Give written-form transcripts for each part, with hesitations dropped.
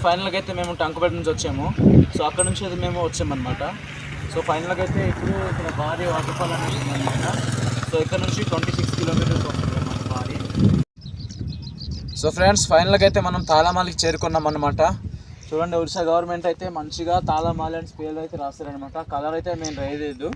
ఫైనల్గా అయితే మేము టంకుపేట నుంచి వచ్చాము. సో అక్కడ నుంచి అయితే మేము వచ్చామన్నమాట. సో ఫైనల్గా అయితే ఇప్పుడు ఇక్కడ భారీ వాటర్ఫాల్ అనేది ఉందన్నమాట. సో ఇక్కడ నుంచి 26 కిలోమీటర్స్ వస్తుంది మన భారీ. సో ఫ్రెండ్స్ ఫైనల్గా అయితే మనం తాళమాలికి చేరుకున్నాం అన్నమాట. చూడండి, ఒడిశా గవర్నమెంట్ అయితే మంచిగా తాళమాలి అని పేర్లు అయితే రాస్తారనమాట. కలర్ అయితే మేము రైలేదు.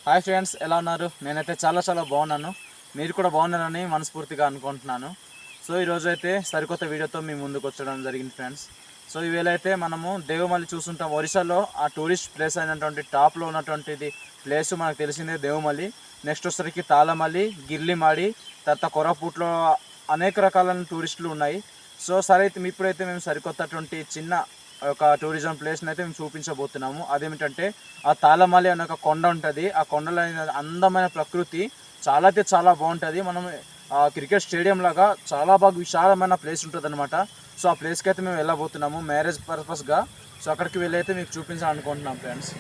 హాయ్ ఫ్రెండ్స్, ఎలా ఉన్నారు? నేనైతే చాలా బాగున్నాను. మీరు కూడా బాగున్నారని మనస్ఫూర్తిగా అనుకుంటున్నాను. సో ఈరోజు అయితే సరికొత్త వీడియోతో మీ ముందుకు వచ్చడం జరిగింది ఫ్రెండ్స్. సో ఈవేళ అయితే మనము దేవమల్లి చూస్తుంటాం. ఒరిస్సాలో ఆ టూరిస్ట్ ప్లేస్ అయినటువంటి టాప్లో ఉన్నటువంటిది ప్లేస్ మనకు తెలిసిందే దేవమల్లి. నెక్స్ట్ వచ్చరికి తాళమల్లి, గిర్లిమాడి, తర్వాత కొరాపుట్లో అనేక రకాలైన టూరిస్టులు ఉన్నాయి. సో సరే అయితే ఇప్పుడైతే మేము సరికొత్తటువంటి చిన్న ఒక టూరిజం ప్లేస్ని అయితే మేము చూపించబోతున్నాము. అదేమిటంటే ఆ తాళమల్లి అనే ఒక కొండ ఉంటుంది. ఆ కొండలో అందమైన ప్రకృతి చాలా అయితే చాలా బాగుంటుంది. మనం క్రికెట్ స్టేడియం లాగా చాలా బాగా విశాలమైన ప్లేస్ ఉంటుంది అనమాట. సో ఆ ప్లేస్కి అయితే మేము వెళ్ళబోతున్నాము మ్యారేజ్ పర్పస్గా. సో అక్కడికి వెళ్ళి అయితే మీకు చూపించాలనుకుంటున్నాం ఫ్రెండ్స్.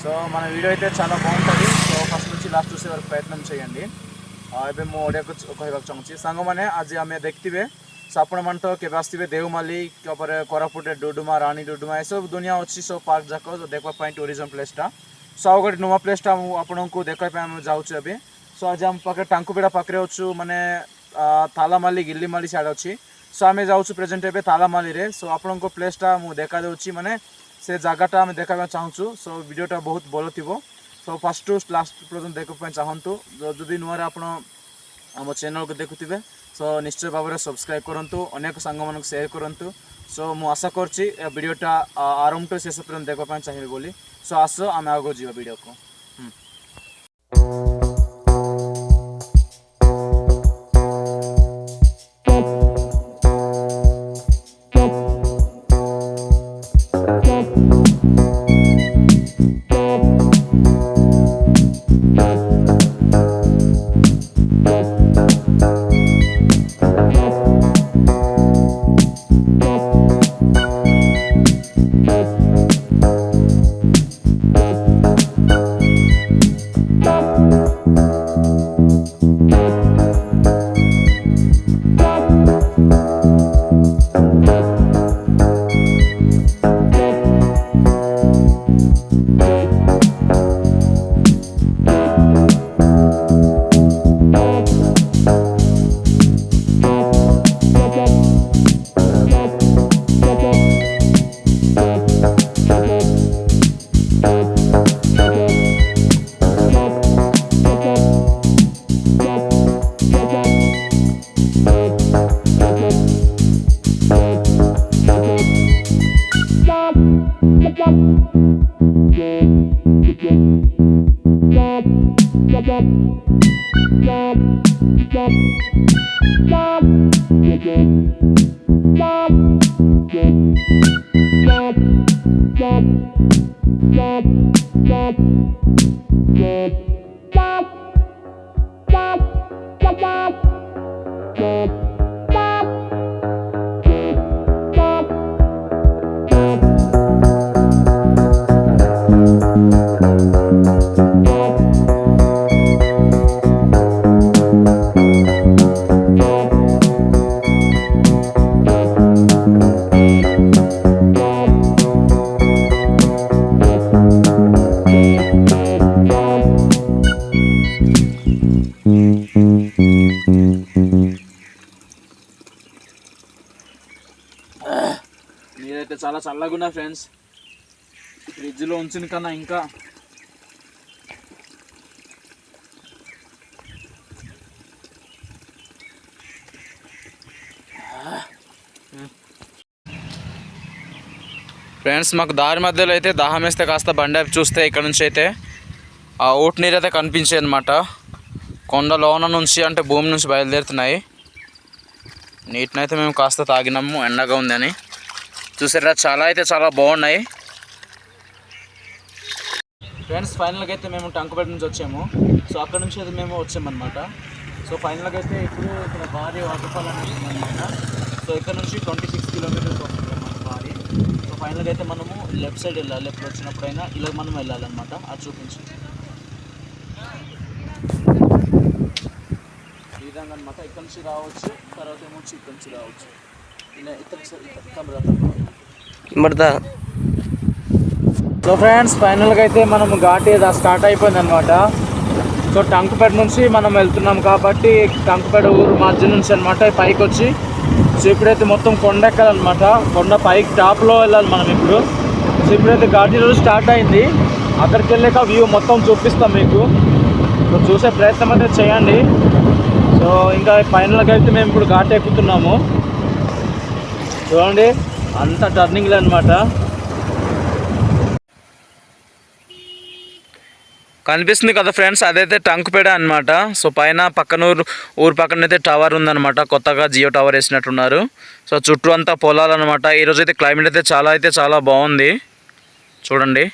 సో మన వీడియో అయితే చాలా బాగుంటుంది. సో ఫస్ట్ నుంచి లాస్ట్ చూసే వరకు ప్రయత్నం చేయండి. ଏବେ ମୁଁ ଓଡ଼ିଆକୁ କହିବାକୁ ଚାହୁଁଛି ସାଙ୍ଗମାନେ, ଆଜି ଆମେ ଦେଖିଥିବେ ସो ଆପଣମାନେ ତ କେବେ ଆସିଥିବେ ଦେଓମାଳି, ତାପରେ କୋରାପୁଟରେ ଡୁଡୁମା, ରାଣୀ ଡୁଡୁମା ଏସବୁ ଦୁନିଆ ଅଛି ସବୁ ପାର୍କ ଯାକ ଦେଖିବା ପାଇଁ ଟୁରିଜମ୍ ପ୍ଲେସ୍ଟା. ସୋ ଆଉ ଗୋଟେ ନୂଆ ପ୍ଲେସ୍ଟା ମୁଁ ଆପଣଙ୍କୁ ଦେଖାଇବା ପାଇଁ ଆମେ ଯାଉଛୁ ଏବେ. ସୋ ଆଜି ଆମ ପାଖରେ ଟାଙ୍କୁପେଡ଼ା ପାଖରେ ଅଛୁ, ମାନେ ତାଳମାଲି, ଗିର୍ଲିମାଳି ସିଆଡ଼େ ଅଛି. ସୋ ଆମେ ଯାଉଛୁ ପ୍ରେଜେଣ୍ଟ ଏବେ ତାଳମାଲିରେ. ସୋ ଆପଣଙ୍କ ପ୍ଲେସ୍ଟା ମୁଁ ଦେଖାଦେଉଛି, ମାନେ ସେ ଜାଗାଟା ଆମେ ଦେଖାଇବା ଚାହୁଁଛୁ. ସୋ ଭିଡ଼ିଓଟା ବହୁତ ଭଲ ଥିବ. ସୋ ଫାର୍ଷ୍ଟ ଟୁ ଲାଷ୍ଟ ପର୍ଯ୍ୟନ୍ତ ଦେଖିବା ପାଇଁ ଚାହନ୍ତୁ. ଯଦି ନୂଆରେ ଆପଣ ଆମ ଚ୍ୟାନେଲ୍କୁ ଦେଖୁଥିବେ ସୋ ନିଶ୍ଚୟ ଭାବରେ ସବସ୍କ୍ରାଇବ୍ କରନ୍ତୁ, ଅନେକ ସାଙ୍ଗମାନଙ୍କୁ ସେୟାର କରନ୍ତୁ. ସୋ ମୁଁ ଆଶା କରୁଛି ଏ ଭିଡ଼ିଓଟା ଆରମ୍ଭଠୁ ଶେଷ ପର୍ଯ୍ୟନ୍ତ ଦେଖିବା ପାଇଁ ଚାହିଁବେ ବୋଲି. ସୋ ଆସ ଆମେ ଆଗକୁ ଯିବା ଭିଡ଼ିଓକୁ. మీరైతే చాలా చల్లగా ఉన్నా ఫ్రెండ్స్. ఫ్రిడ్జ్లో ఉంచిన కన్నా ఇంకా ఫ్రెండ్స్ మాకు దారి మధ్యలో అయితే దాహం వేస్తే కాస్త బండి ఆపి చూస్తే ఇక్కడ నుంచి అయితే ఆ ఊటి నీరు అయితే కనిపించాయి అన్నమాట. కొండ లోన నుంచి అంటే భూమి నుంచి బయలుదేరుతున్నాయి. నీటిని అయితే మేము కాస్త తాగినాము, ఎండగా ఉందని. చూసారా, చాలా బాగున్నాయి ఫ్రెండ్స్. ఫైనల్గా అయితే మేము టంకుపేట నుంచి వచ్చాము. సో అక్కడ నుంచి అయితే మేము వచ్చామన్నమాట. సో ఫైనల్గా అయితే ఇప్పుడు ఇక్కడ భారీ వాటర్ఫాల్ అనేది ఉందన్నమాట. సో ఇక్కడ నుంచి 26 కిలోమీటర్స్ వస్తుంది మన భారీ. సో ఫైనల్గా అయితే మనము లెఫ్ట్ సైడ్ వెళ్ళాలి. ఎప్పుడు వచ్చినప్పుడైనా ఇలా మనం వెళ్ళాలన్నమాట. అది చూపించి విధంగా అనమాట. ఇక్కడ నుంచి రావచ్చు, తర్వాత ఏమో ఇక్కడ నుంచి రావచ్చు. ఇలా పడతా. సో ఫ్రెండ్స్, ఫైనల్గా అయితే మనం ఘాట్ స్టార్ట్ అయిపోయింది అనమాట. సో టంకుపేట నుంచి మనం వెళ్తున్నాం కాబట్టి టంకుపేట ఊరు మధ్య నుంచి అనమాట పైకి వచ్చి, సో ఇప్పుడైతే మొత్తం కొండ ఎక్కాలన్నమాట. కొండ పైకి టాప్లో వెళ్ళాలి మనం ఇప్పుడు. సో ఇప్పుడైతే ఘాట్ రోజు స్టార్ట్ అయింది. అక్కడికి వెళ్ళాక వ్యూ మొత్తం చూపిస్తాం మీకు. సో చూసే ప్రయత్నం అయితే చేయండి. సో ఇంకా ఫైనల్గా అయితే మేము ఇప్పుడు ఘాట్ ఎక్కుతున్నాము. చూడండి అంత టర్నింగ్లు అనమాట. కనిపిస్తుంది కదా ఫ్రెండ్స్, అదైతే టంకుపేట అనమాట. సో పైన పక్కన ఊరు పక్కన అయితే టవర్ ఉందన్నమాట. కొత్తగా జియో టవర్ వేసినట్టున్నారు. సో చుట్టూ అంతా పొలాలు అనమాట. ఈరోజు అయితే క్లైమేట్ అయితే చాలా బాగుంది చూడండి.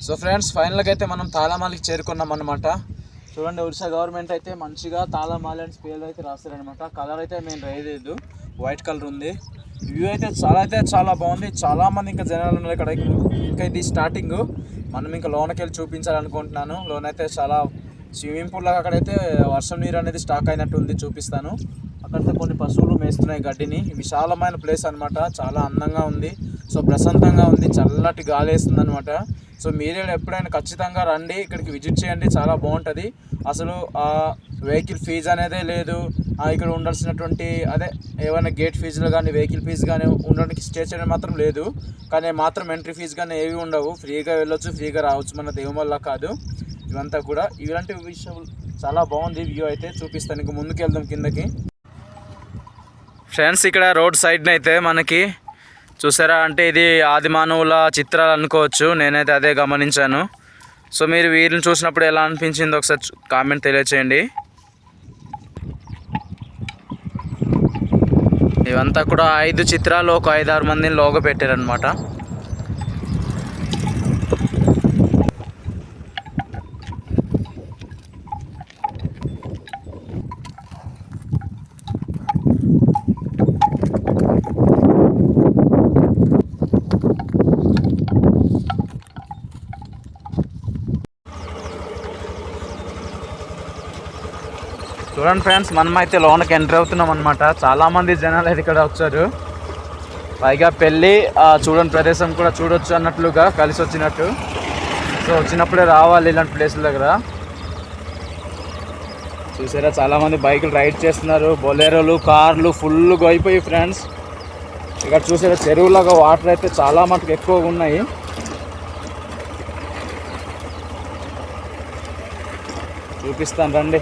సో ఫ్రెండ్స్, ఫైనల్గా అయితే మనం తాళమాలికి చేరుకున్నాం అనమాట. చూడండి, ఒడిశా గవర్నమెంట్ అయితే మంచిగా తాళమాలి అని పేర్లు అయితే రాస్తారనమాట. కలర్ అయితే మేము రేయలేదు, వైట్ కలర్ ఉంది. వ్యూ అయితే చాలా బాగుంది. చాలామంది ఇంకా జనాలు ఉన్నారు ఇక్కడ. ఇంకా ఇది స్టార్టింగ్, మనం ఇంకా లోనకి వెళ్ళి చూపించాలనుకుంటున్నాను. లోన్ అయితే చాలా స్విమ్మింగ్ పూల్ లాగా అక్కడైతే వర్షం నీరు అనేది స్టాక్ అయినట్టు ఉంది, చూపిస్తాను. అక్కడైతే కొన్ని పశువులు మేస్తున్నాయి గడ్డిని. విశాలమైన ప్లేస్ అనమాట, చాలా అందంగా ఉంది. సో ప్రశాంతంగా ఉంది, చల్లటి గాలి వేస్తుంది అనమాట. సో మీరే ఎప్పుడైనా ఖచ్చితంగా రండి, ఇక్కడికి విజిట్ చేయండి, చాలా బాగుంటుంది. అసలు వెహికల్ ఫీజు అనేదే లేదు. ఇక్కడ ఉండాల్సినటువంటి ఏమైనా గేట్ ఫీజులు కానీ వెహికల్ ఫీజు కానీ ఉండడానికి స్టే చేయడం మాత్రం లేదు. కానీ మాత్రం ఎంట్రీ ఫీజు కానీ ఏవి ఉండవు. ఫ్రీగా వెళ్ళొచ్చు, ఫ్రీగా రావచ్చు. మన దేవుమల్లా కాదు ఇవంతా కూడా. ఇలాంటి విషయం చాలా బాగుంది. వ్యూ అయితే చూపిస్తాను. ఇంక ముందుకు వెళ్దాం కిందకి. ఫ్రెండ్స్, ఇక్కడ రోడ్ సైడ్న అయితే మనకి చూసారా అంటే ఇది ఆదిమానవుల చిత్రాలు అనుకోవచ్చు. నేనైతే అదే గమనించాను. సో మీరు వీరిని చూసినప్పుడు ఎలా అనిపించిందో ఒకసారి కామెంట్ తెలియచేయండి. ఇవంతా కూడా 5 చిత్రాలు ఒక 5-6 మందిని లోగో పెట్టారనమాట. చూడండి ఫ్రెండ్స్, మనమైతే లోనకి ఎంటర్ అవుతున్నాం అనమాట. చాలామంది జనాలు అయితే ఇక్కడ వచ్చారు. పైగా పెళ్ళి చూడండి ప్రదేశం కూడా చూడొచ్చు అన్నట్లుగా కలిసి వచ్చినట్టు. సో వచ్చినప్పుడే రావాలి ఇలాంటి ప్లేసుల దగ్గర. చూసారా, చాలామంది బైకులు రైడ్ చేస్తున్నారు. బొలేరోలు, కార్లు ఫుల్గా అయిపోయి ఫ్రెండ్స్. ఇక్కడ చూసారా, చెరువులాగా వాటర్ అయితే చాలా మటుకు ఎక్కువగా ఉన్నాయి. చూపిస్తాను రండి.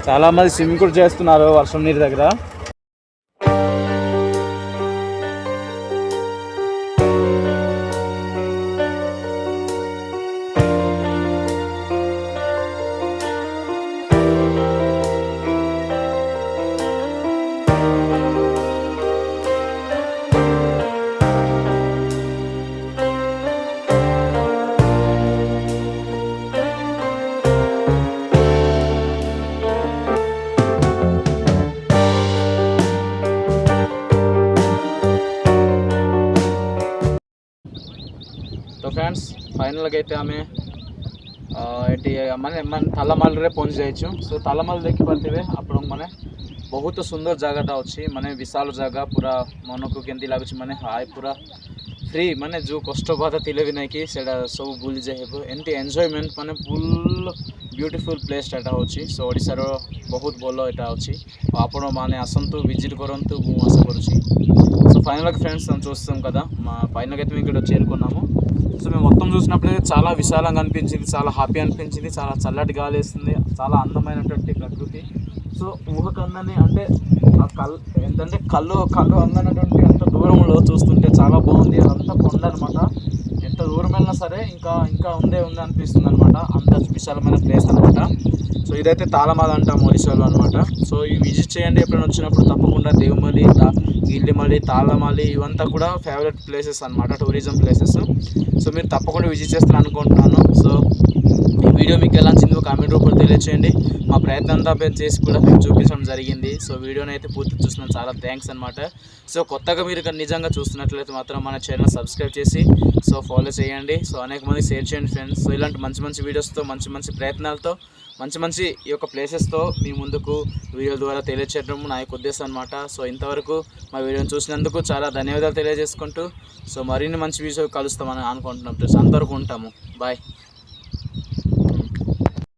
చాలామంది స్విమ్మింగ్ కూడా చేస్తున్నారు వర్షం నీరు దగ్గర. ಫೈನಲ್ಗೆ అయితే ಆಮೆ ଏଠି ମାନେ ତାଲାମାଲରେ ପହଞ୍ଚି ଯାଇଛୁ। ସୋ ତାଲାମାଲ ଦେଖି ପାରୁଥିବେ ଆପଣ ମାନେ ବହୁତ ସୁନ୍ଦର ଜାଗାଟା ଅଛି, ମାନେ ବିଶାଳ ଜାଗା, ପୁରା ମନକୁ କେମିତି ଲାଗୁଛି ମାନେ ହାଇ ପୁରା ଫ୍ରି, ମାନେ ଯେଉଁ କଷ୍ଟ ବାଧା ଥିଲେ ବି ନାଇଁ କି ସେଇଟା ସବୁ ଭୁଲିଯାଇ ହେବ, ଏମିତି ଏନ୍ଜୟମେଣ୍ଟ ମାନେ ଫୁଲ୍ ବ୍ୟୁଟିଫୁଲ୍ ପ୍ଲେସ୍ଟା ଏଇଟା ହେଉଛି। ସୋ ଓଡ଼ିଶାର ବହୁତ ଭଲ ଏଇଟା ଅଛି, ଆଉ ଆପଣମାନେ ଆସନ୍ତୁ విజిట్ କରନ୍ତୁ ମୁଁ ఆశ କରୁଛି। సో ఫైనల్గా ఫ్రెండ్స్ మనం చూస్తాం కదా, మా ఫైనల్గా అయితే మేము ఇక్కడ చేరుకున్నాము। సో మేము మొత్తం చూసినప్పుడైతే చాలా విశాలంగా అనిపించింది, చాలా హ్యాపీ అనిపించింది, చాలా చల్లటి గాలి వేస్తుంది, చాలా అందమైనటువంటి ప్రకృతి। సో ఊహకందని అంటే ఆ ఏంటంటే కళ్ళు అందనటువంటి అంత దూరంలో చూస్తుంటే చాలా బాగుంది, అదంతా కొండ అనమాట। ఎంత దూరం వెళ్ళినా సరే ఇంకా ఇంకా ఉందే అనిపిస్తుంది అనమాట, అంత విశాలమైన ప్లేస్ అనమాట। సో ఇదైతే తాళమాల అంటాం ఒడిశాలో అనమాట। సో ఈ విజిట్ చేయండి ఎప్పుడైనా వచ్చినప్పుడు తప్పకుండా, దేవమలి, గిల్లిమలి, తాళమలి ఇవంతా కూడా ఫేవరెట్ ప్లేసెస్ అనమాట, టూరిజం ప్లేసెస్। సో మీరు తప్పకుండా విజిట్ చేస్తాను అనుకుంటున్నాను। సో ఈ వీడియో మీకు ఎలా నచ్చిందో కామెంట్ రూపంలో తెలియచేయండి, మా ప్రయత్నం అంతా చేసి కూడా మీకు చూపించడం జరిగింది। సో వీడియోని అయితే పూర్తి చూస్తున్నాను, చాలా థ్యాంక్స్ అనమాట। సో కొత్తగా మీరు నిజంగా చూస్తున్నట్లయితే మాత్రం మన ఛానల్ సబ్స్క్రైబ్ చేసి సో ఫాలో చేయండి, సో అనేక మంది షేర్ చేయండి ఫ్రెండ్స్। సో ఇలాంటి మంచి మంచి వీడియోస్తో, మంచి మంచి ప్రయత్నాలతో, మంచి మంచి ఈ యొక్క ప్లేసెస్తో మీ ముందుకు వీడియో ద్వారా తెలియచేయడం నా యొక్క ఉద్దేశం అనమాట। సో ఇంతవరకు మా వీడియోని చూసినందుకు చాలా ధన్యవాదాలు తెలియజేసుకుంటూ, సో మరిన్ని మంచి వీడియో కలుస్తామని అనుకుంటున్నాం ఫ్రెండ్స్, అంతవరకు ఉంటాము, బాయ్।